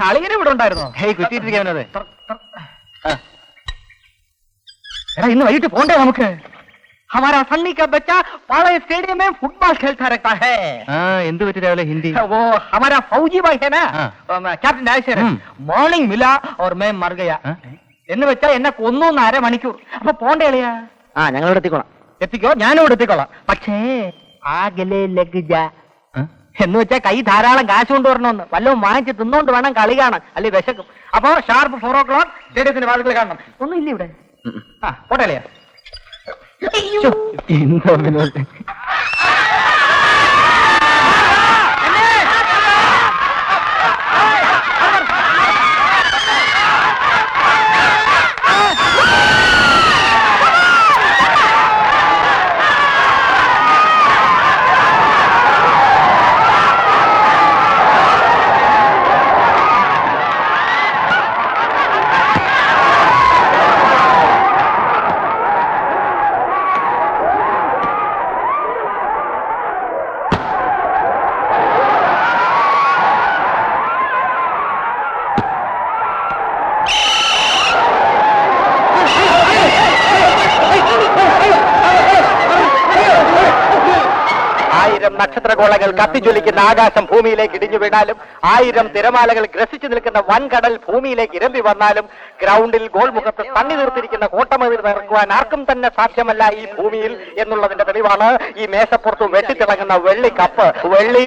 അളിയനെ ഇവിടെ ഉണ്ടായിരുന്നോ? കുറ്റിയിട്ടിരിക്കാനത്. എടാ ഇന്ന് വൈകിട്ട് പോണ്ടേ നമുക്ക്? हमारा सन्नी का बच्चा पाले स्टेडियम में फुटबॉल खेलता रहता है। എന്ത് പറ്റി രാവിലെ ഹിന്ദി? वो हमारा फौजी भाई है ना, कैप्टन राजशेखर, मॉर्निंग मिला और मैं मर गया എന്ന് വെച്ചാൽ എന്നെ കൊന്നു 1/2 മണിക്കൂർ. അപ്പൊ പോണ്ടേ അളിയാ? ഞങ്ങളിവിടെ എത്തിക്കോളാം. എത്തിക്കോ, ഞാനും ഇവിടെ എത്തിക്കോളാം. പക്ഷേ ആകലെ ലഗ്ജ എന്ന് വെച്ചാൽ കൈ ധാരാളം കാശ് കൊണ്ടുവരണമെന്ന്. വല്ലതും വാങ്ങിച്ച് തിന്നോണ്ട് വേണം കളി കാണാൻ, അല്ലെ വിശക്കും. അപ്പൊ ഷാർപ്പ് 4 o'clock സ്റ്റേഡിയത്തിന്റെ വാതിൽ കാണണം. ഒന്നും ഇല്ല ഇവിടെ. പോട്ടെ അളിയാ. എന്തോ വിനോദ്, നക്ഷത്രഗോളങ്ങൾ കത്തിജ്വലിക്കുന്ന ആകാശം ഭൂമിയിലേക്ക് ഇടിഞ്ഞു വീണാലും, 1000 തിരമാലകൾ ഗ്രസിച്ചു നിൽക്കുന്ന വൻകടൽ ഭൂമിയിലേക്ക് ഇരമ്പി വന്നാലും, ഗ്രൗണ്ടിൽ ഗോൾ മുഖത്ത് തണ്ണി നിർത്തിയിരിക്കുന്ന കോട്ടമതിൽ തകർക്കുവാൻ ആർക്കും തന്നെ സാധ്യമല്ല ഈ ഭൂമിയിൽ എന്നുള്ളതിന്റെ തെളിവാണ് ഈ മേശപ്പുറത്ത് വെട്ടിത്തിളങ്ങുന്ന വെള്ളി കപ്പ്. വെള്ളി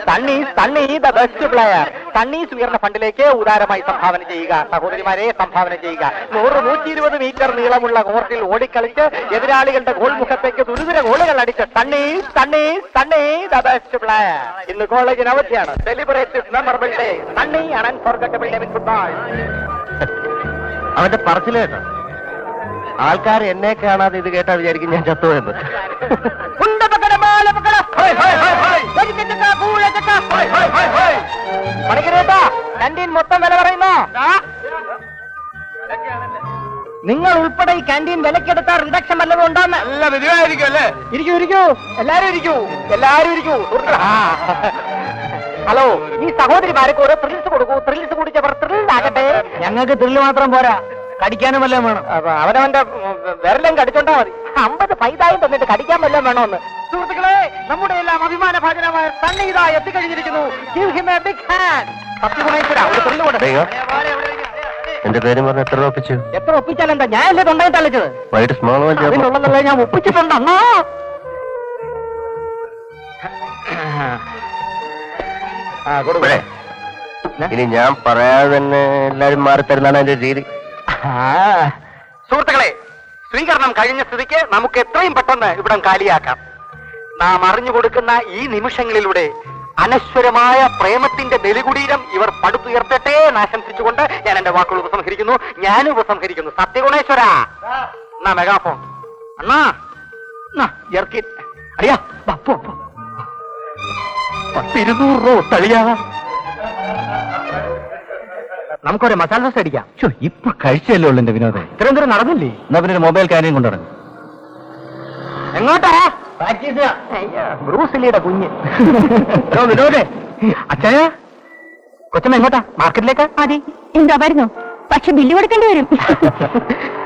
തണ്ണി ദ ബെസ്റ്റ് പ്ലെയർ. തണ്ണീസ് ഉയർന്ന ഫണ്ടിലേക്ക് ഉദാരമായി സംഭാവന ചെയ്യുക. സഹോദരിമാരെ, സംഭാവന ചെയ്യുക. 100-120 മീറ്റർ നീളമുള്ള കോർട്ടിൽ ഓടിക്കളിച്ച് എതിരാളികളുടെ ഗോൾ മുഖത്തേക്ക് ദുരിതര ഗോളുകൾ അടിച്ച് തണ്ണീസ് ദ ബെസ്റ്റ് പ്ലെയർ. ഇന്ന് കോളേജിന് അവധിയാണ്. Celebrate memorable day. തണ്ണി അൺഫോർഗറ്റബിൾ ഡേ ഇൻ ഫുട്ബോൾ. അവന്റെ പറച്ചില് കേട്ടോ, ആൾക്കാർ എന്നെ കാണാതെ ഇത് കേട്ടാ വിചാരിക്കും ഞാൻ ചത്തുപോയെന്ന്. പണിക്കരേട്ടാ, ക്യാൻറ്റീൻ മൊത്തം വില പറയുന്നോ? നിങ്ങൾ ഉൾപ്പെടെ ഈ ക്യാൻറ്റീൻ വിലക്കെടുത്ത റിഡക്ഷൻ വല്ലതും ഉണ്ടോന്ന്? നല്ല വിധിയായിരിക്കും അല്ലേ? ഇരിക്കൂ, എല്ലാരും ഇരിക്കൂ. ഹലോ, ഈ സഹോദരിമാർക്ക് ഓരോ ത്രില്സ് കൊടുക്കൂ. ത്രില്സ് കുടിച്ചവർ ത്രില്ലാകട്ടെ. ഞങ്ങൾക്ക് ത്രില്ല് മാത്രം പോരാ, കടിക്കാനും വല്ലതും വേണം. അവനവന്റെ വിരലും കടിച്ചോണ്ടാ മതി. 50 പൈസയും തന്നിട്ട് കടിക്കാൻ വല്ലതും വേണോന്ന്. സുഹൃത്തുക്കളെ, നമ്മുടെ എല്ലാം അഭിമാന ഭാജനമായ തണ്ണി ഇതാ എത്തിക്കഴിഞ്ഞിരിക്കുന്നു. Give him a big hand. സത്യഗുണേശ്വര, ഒരു ത്രില്ല് കൊടുത്തേ. എന്റെ പേര് പറഞ്ഞ എത്ര ഒപ്പിച്ചു? എത്ര ഒപ്പിച്ചാലെന്താ? ഞാനല്ലേ തൊണ്ടായി തള്ളിച്ചത്. വൈകിട്ട് സ്മോൾ അതിനുള്ളതല്ലേ ഞാൻ ഒപ്പിച്ചിട്ടുണ്ട് അണ്ണാ. ഇനി ഞാൻ പറയാതെ തന്നെ എല്ലാരും മാറി തരുന്നതാണ് എന്റെ രീതി. സുഹൃത്തുക്കളെ, സ്വീകരണം കഴിഞ്ഞ സ്ഥിതിക്ക് നമുക്ക് എത്രയും പെട്ടെന്ന് ഇവിടം കാലിയാക്കാം. നാം അറിഞ്ഞു കൊടുക്കുന്ന ഈ നിമിഷങ്ങളിലൂടെ അനശ്വരമായ പ്രേമത്തിന്റെ നെലികുടീരം ഇവർ പടുത്തുയർത്തട്ടെ എന്ന് ആശംസിച്ചുകൊണ്ട് ഞാൻ എന്റെ വാക്കുകൾ ഉപസംഹരിക്കുന്നു. ഞാനും ഉപസംഹരിക്കുന്നു. സത്യഗുണേശ്വര, എന്നാ മെഗാഫോൺ അണ്ണാ, ഇറക്കി അറിയാ. 10-200 രൂപ തളിയാ. നമുക്കൊരു മസാല ദോശ അടിക്കാം. ഇപ്പൊ കഴിച്ചല്ലേ ഉള്ളു എന്റെ വിനോദം. ഇത്രയും ദൂരം നടന്നില്ലേ? എന്നാ പിന്നെ ഒരു മൊബൈൽ കാര്യം കൊണ്ടുവരണം. എങ്ങോട്ടാ? ബ്രൂസിലിയുടെ കുഞ്ഞ്. വിനോദേ, അച്ഛാ കൊച്ചമ്മ എങ്ങോട്ടാ? മാർക്കറ്റിലേക്കാ? അതെ. എന്താ വരുന്നു? പക്ഷെ ബില്ല് കൊടുക്കേണ്ടി വരും.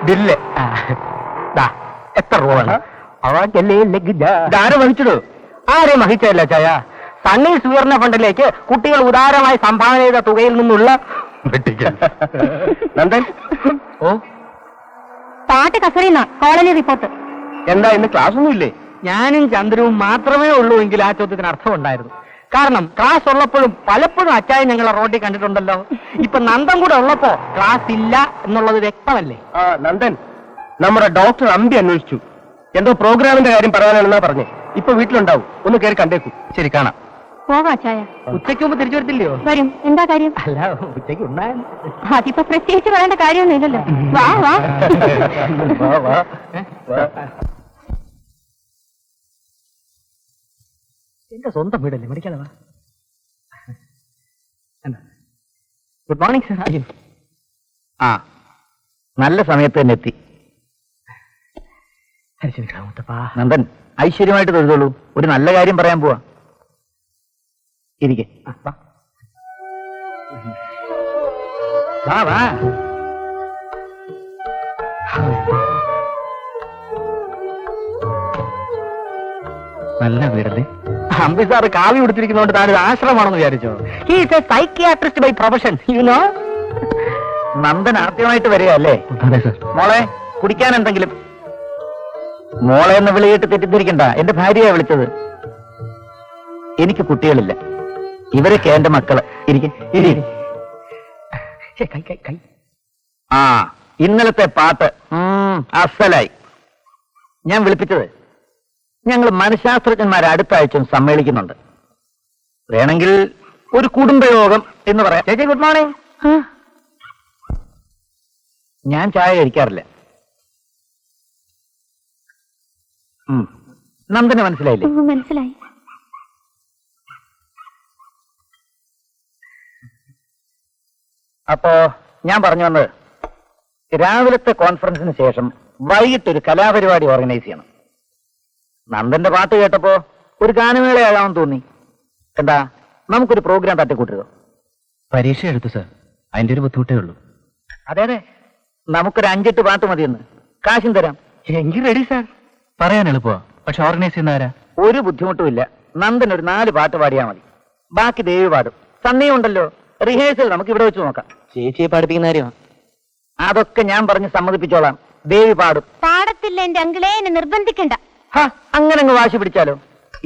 ബില്ല് എത്ര രൂപ വേണം? ആരും വഹിച്ചിടൂ. ആരെയും വഹിച്ചതല്ല ചായ. സണ്ണി സുവർണ ഫണ്ടിലേക്ക് കുട്ടികൾ ഉദാരമായി സംഭാവന ചെയ്ത തുകയിൽ നിന്നുള്ള നന്ദൻ. ഓ, പാട്ട് കസറിയുന്ന കോളനി റിപ്പോർട്ട്. എന്താ ഇന്ന് ക്ലാസ് ഒന്നും ഇല്ലേ? ഞാനും ചന്ദ്രവും മാത്രമേ ഉള്ളൂ എങ്കിൽ ആ ചോദ്യത്തിന് അർത്ഥം ഉണ്ടായിരുന്നു. കാരണം ക്ലാസ് ഉള്ളപ്പോഴും പലപ്പോഴും അച്ചായൻ ഞങ്ങളെ റോഡിൽ കണ്ടിട്ടുണ്ടല്ലോ. ഇപ്പൊ നന്ദൻ കൂടെ ഉള്ളപ്പോ ക്ലാസ് ഇല്ല എന്നുള്ളത് വ്യക്തമല്ലേ? നന്ദൻ, നമ്മുടെ ഡോക്ടർ അമ്പി അന്വേഷിച്ചു. എന്തോ പ്രോഗ്രാമിന്റെ കാര്യം പറയാനാണെന്നാ പറഞ്ഞേ. ഇപ്പൊ വീട്ടിലുണ്ടാവും, ഒന്ന് കയറി കണ്ടേക്കൂ. ശരി, കാണാം. പോകാം ചായ. ഉച്ചയ്ക്ക് മുമ്പ് തിരിച്ചു വരത്തില്ലയോ? വരും. എന്താ കാര്യം? അല്ല, ഉച്ചയ്ക്ക് ഉണ്ടായിരുന്നു. അതിപ്പോ പ്രത്യേകിച്ച് പറയേണ്ട കാര്യമൊന്നും ഇല്ലല്ലോ. വാ വാ. എന്റെ സ്വന്തം വീടല്ലേ, മടിക്കാതെ വാ. Good morning sir. നല്ല സമയത്ത് തന്നെ എത്തി. നന്ദൻ, ഐശ്വര്യമായിട്ട് തൊഴുതോളൂ. ഒരു നല്ല കാര്യം പറയാൻ പോവാ. ഇരിക്കെ. വാ വാ. നല്ല വീടല്ലേ? അമ്പി സാറ് കാവി കൊടുത്തിരിക്കുന്നതുകൊണ്ട് താനൊരു ആശ്രമമാണെന്ന് വിചാരിച്ചോ? He's a psychiatrist by profession, you know. Nandan ആദ്യമായിട്ട് വരികയല്ലേ? അതെ സർ. മോളെ, കുടിക്കാൻ എന്തെങ്കിലും? മോളെ എന്ന് വിളിയിട്ട് തെറ്റിദ്ധരിക്കണ്ട, എന്റെ ഭാര്യയെ വിളിച്ചത്. എനിക്ക് കുട്ടികളില്ല, ഇവരൊക്കെ എന്റെ മക്കള്. കൈ. ആ, ഇന്നലത്തെ പാട്ട് അസലായി. ഞാൻ വിളിപ്പിച്ചത്, ഞങ്ങൾ മനഃശാസ്ത്രജ്ഞന്മാരെ അടുത്ത ആഴ്ച സമ്മേളിക്കുന്നുണ്ട്. വേണമെങ്കിൽ ഒരു കുടുംബയോഗം എന്ന് പറയാം. ചേച്ചി ഗുഡ് മോർണിംഗ്. ഞാൻ ചായ കഴിക്കാറില്ല. നന്ദന് മനസ്സിലായില്ലേ? മനസ്സിലായി. അപ്പോ ഞാൻ പറഞ്ഞു വന്നത്, രാവിലത്തെ കോൺഫറൻസിന് ശേഷം വൈകിട്ടൊരു കലാപരിപാടി ഓർഗനൈസ് ചെയ്യണം. നന്ദന്റെ പാട്ട് കേട്ടപ്പോ ഒരു ഗാനമേളയാകാമെന്ന് തോന്നി. എന്താ, നമുക്കൊരു പ്രോഗ്രാം തട്ടിക്കൂട്ടുക. പരീക്ഷ എടുത്തു സർ, അതിന്റെ ഒരു ബുദ്ധിമുട്ടേ ഉള്ളൂ. അതെ, നമുക്കൊരു 5-8 പാട്ട് മതിയെന്ന്. കാശും തരാം. എങ്കിൽ റെഡി സാർ. പറയാൻ എളുപ്പമാ, പക്ഷെ ഓർഗനൈസ് ചെയ്യുന്നവരാ? ഒരു ബുദ്ധിമുട്ടുമില്ല. നന്ദൻ ഒരു 4 പാട്ട് പാടിയാൽ മതി, ബാക്കി ദേവി പാടും. സന്ദേഹമുണ്ടല്ലോ, റിഹേഴ്സൽ നമുക്ക് ഇവിടെ വെച്ച് നോക്കാം. ചേച്ചിയെ പഠിപ്പിക്കുന്ന കാര്യമാണ്. അതൊക്കെ ഞാൻ പറഞ്ഞ് സമ്മതിപ്പിച്ചോളാം. ദേവി പാടും. പാടത്തില്ല എന്റെ അങ്കിളെ, എന്നെ നിർബന്ധിക്കണ്ട. അങ്ങനെ അങ്ങ് വാശി പിടിച്ചാലോ?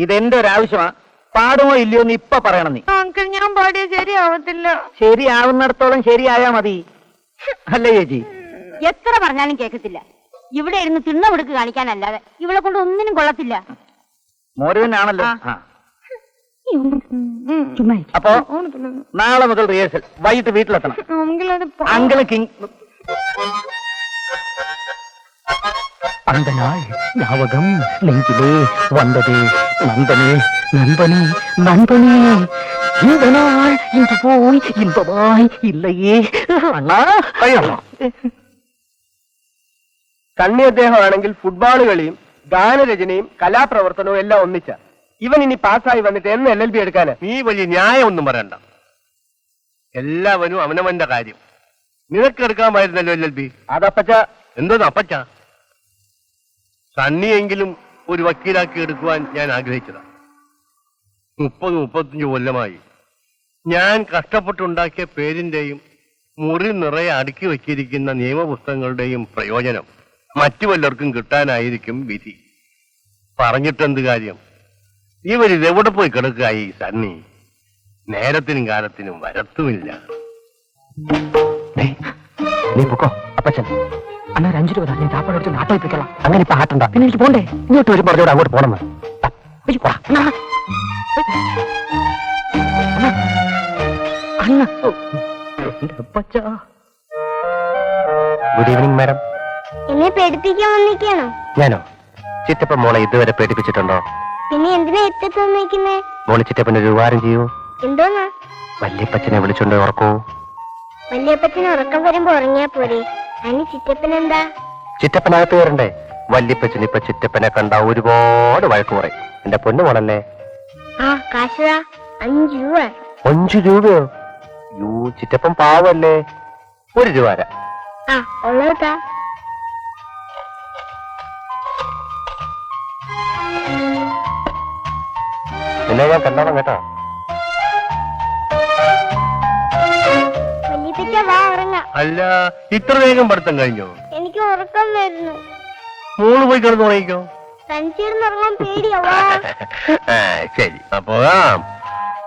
ഇതെന്റെ ഒരു ആവശ്യമാ. പാടുമോ ഇല്ലയോ എന്ന് ഇപ്പൊ പറയണം നീ. അങ്കിൾ, ഞാൻ പാടിയ ശരിയാവത്തില്ല. ശരിയാവുന്നിടത്തോളം ശരിയായാ മതി, അല്ലേ ചേച്ചി? എത്ര പറഞ്ഞാലും കേൾക്കത്തില്ല. ഇവിടെ ഇരുന്ന് തിണ്ണവിടുക്ക് കാണിക്കാനല്ലാതെ ഇവളെ കൊണ്ട് ഒന്നിനും കൊള്ളത്തില്ല. മോരുവനാണല്ലോ. ചുമ്മാ അപ്പോ നാളെ മുതൽ റിഹേഴ്സൽ, വൈകിട്ട് വീട്ടിലെത്തണം. Uncle king. அந்த நாள் ஞாபகம் நெஞ்சிலே வந்தது நண்பனே நண்பனே நண்பனே, இந்த நாள் இன்று போய் இன்பமாய் இல்லையே അണ്ണാ. സണ്ണി അദ്ദേഹമാണെങ്കിൽ ഫുട്ബോൾ കളിയും ഗാനരചനയും കലാപ്രവർത്തനവും എല്ലാം ഒന്നിച്ച. ഇവൻ ഇനി പാസ്സായി വന്നിട്ട് എന്ന് LLB എടുക്കാന്? നീ വലിയ ന്യായമൊന്നും പറയണ്ട. എല്ലാവരും അവനവന്റെ കാര്യം. നിനക്കെടുക്കാൻ പായിരുന്നല്ലോ LLB. അതപ്പച്ച എന്തോന്ന് അപ്പച്ച? സണ്ണിയെങ്കിലും ഒരു വക്കീലാക്കി എടുക്കുവാൻ ഞാൻ ആഗ്രഹിച്ചതാ. 30-35 കൊല്ലമായി ഞാൻ കഷ്ടപ്പെട്ടുണ്ടാക്കിയ പേരിന്റെയും മുറി നിറയെ അടുക്കി വച്ചിരിക്കുന്ന നിയമപുസ്തകങ്ങളുടെയും പ്രയോജനം മറ്റു വല്ലവർക്കും കിട്ടാനായിരിക്കും വിധി. പറഞ്ഞിട്ടെന്ത് കാര്യം? ഇവരിതെവിടെ പോയി കിടക്കായി സണ്ണി? നേരത്തിനും കാലത്തിനും വരത്തുമില്ല. നീ പൊക്കോ അപ്പച്ചൻ. അന്നാ 5 രൂപ ഞാൻ ചാപ്പാട് എടുത്ത് നാട്ടോയിപ്പിക്കണം. അങ്ങനെ ഇപ്പൊ ആട്ടണ്ട. പിന്നെ എനിക്ക് പോണ്ടേ? ഇങ്ങോട്ട് വരും പറഞ്ഞോട് അങ്ങോട്ട് പോണെന്ന്. Good evening madam. എന്നെ പേടിപ്പിക്കാൻ വന്നിരിക്കണോ? ഞാനോ? ചിറ്റപ്പൻ മോളെ ഇതുവരെ പേടിപ്പിച്ചിട്ടുണ്ടോ? പിന്നെ എന്തിനാ എത്തത്ത് വന്നിരിക്കുന്നേ? മോള് ചിറ്റപ്പൻ ഒരു ഉപകാരം ചെയ്യൂ. എന്തോന്നാ? വല്യപ്പച്ചനെ വിളിച്ചോണ്ട് ഉറക്കൂ. വല്യപ്പച്ചന് ഉറക്കം വരുമ്പോ ഉറങ്ങിയാ പോരെ? അതിന് ചിറ്റപ്പൻ എന്താ? ചിറ്റപ്പനകത്ത് കയറണ്ടേ? വല്യപ്പച്ചൻ ഇപ്പൊ ചിറ്റപ്പനെ കണ്ട ഒരുപാട് വഴക്ക് പറയും. എന്റെ പൊന്നു മോളല്ലേ. ആ കാശുതാ, 5 രൂപ. 5 രൂപയോ? യൂ, ചിറ്റപ്പൻ പാവല്ലേ. 1 രൂപ തരാം. ആ ഉള്ളതാ. നിന്നെ ഞാൻ കണ്ടോണം കേട്ടോ. വല്യപ്പച്ച വാ ഉറങ്ങാം. അല്ല, ഇത്ര വേഗം പഠിത്തം കഴിഞ്ഞോ? എനിക്ക് ഉറക്കം വരുന്നു. മോള് പോയി കിടന്നു തുടങ്ങിക്കോ. തനിച്ചിരുന്ന് ഉറങ്ങാൻ പേടിയാവാ. ശരി, പോകാം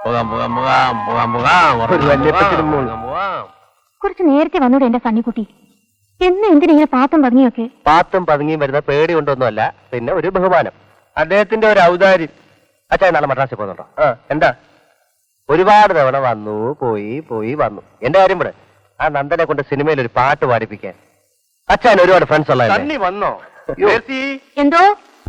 പോകാം പോകാം പോകാം പോകാം പോകാം. ഒരു വല്യപ്പച്ചനും മോളും. പോകാം. കുറച്ച് നേരത്തെ വന്നൂടെ എന്റെ സണ്ണിക്കുട്ടി? എന്തിനാ പാത്തും പതുങ്ങിയൊക്കെ? പാത്തും പതുങ്ങിയും വരുന്ന പേടി കൊണ്ടൊന്നുമല്ല, പിന്നെ ഒരു ബഹുമാനം. അദ്ദേഹത്തിന്റെ ഒരു ഔദാര്യം. അച്ഛാ നാളെ മദ്രാസിൽ പോകുന്നുണ്ടോ? എന്താ? ഒരുപാട് തവണ വന്നു പോയി പോയി വന്നു. എന്റെ കാര്യം ഇവിടെ ആ നന്ദനെ കൊണ്ട് സിനിമയിൽ ഒരു പാട്ട് പാടിപ്പിക്കാൻ. അച്ഛൻ ഒരുപാട് ഫ്രണ്ട്സ് ഉള്ള സണ്ണി വന്നോ? എന്തോ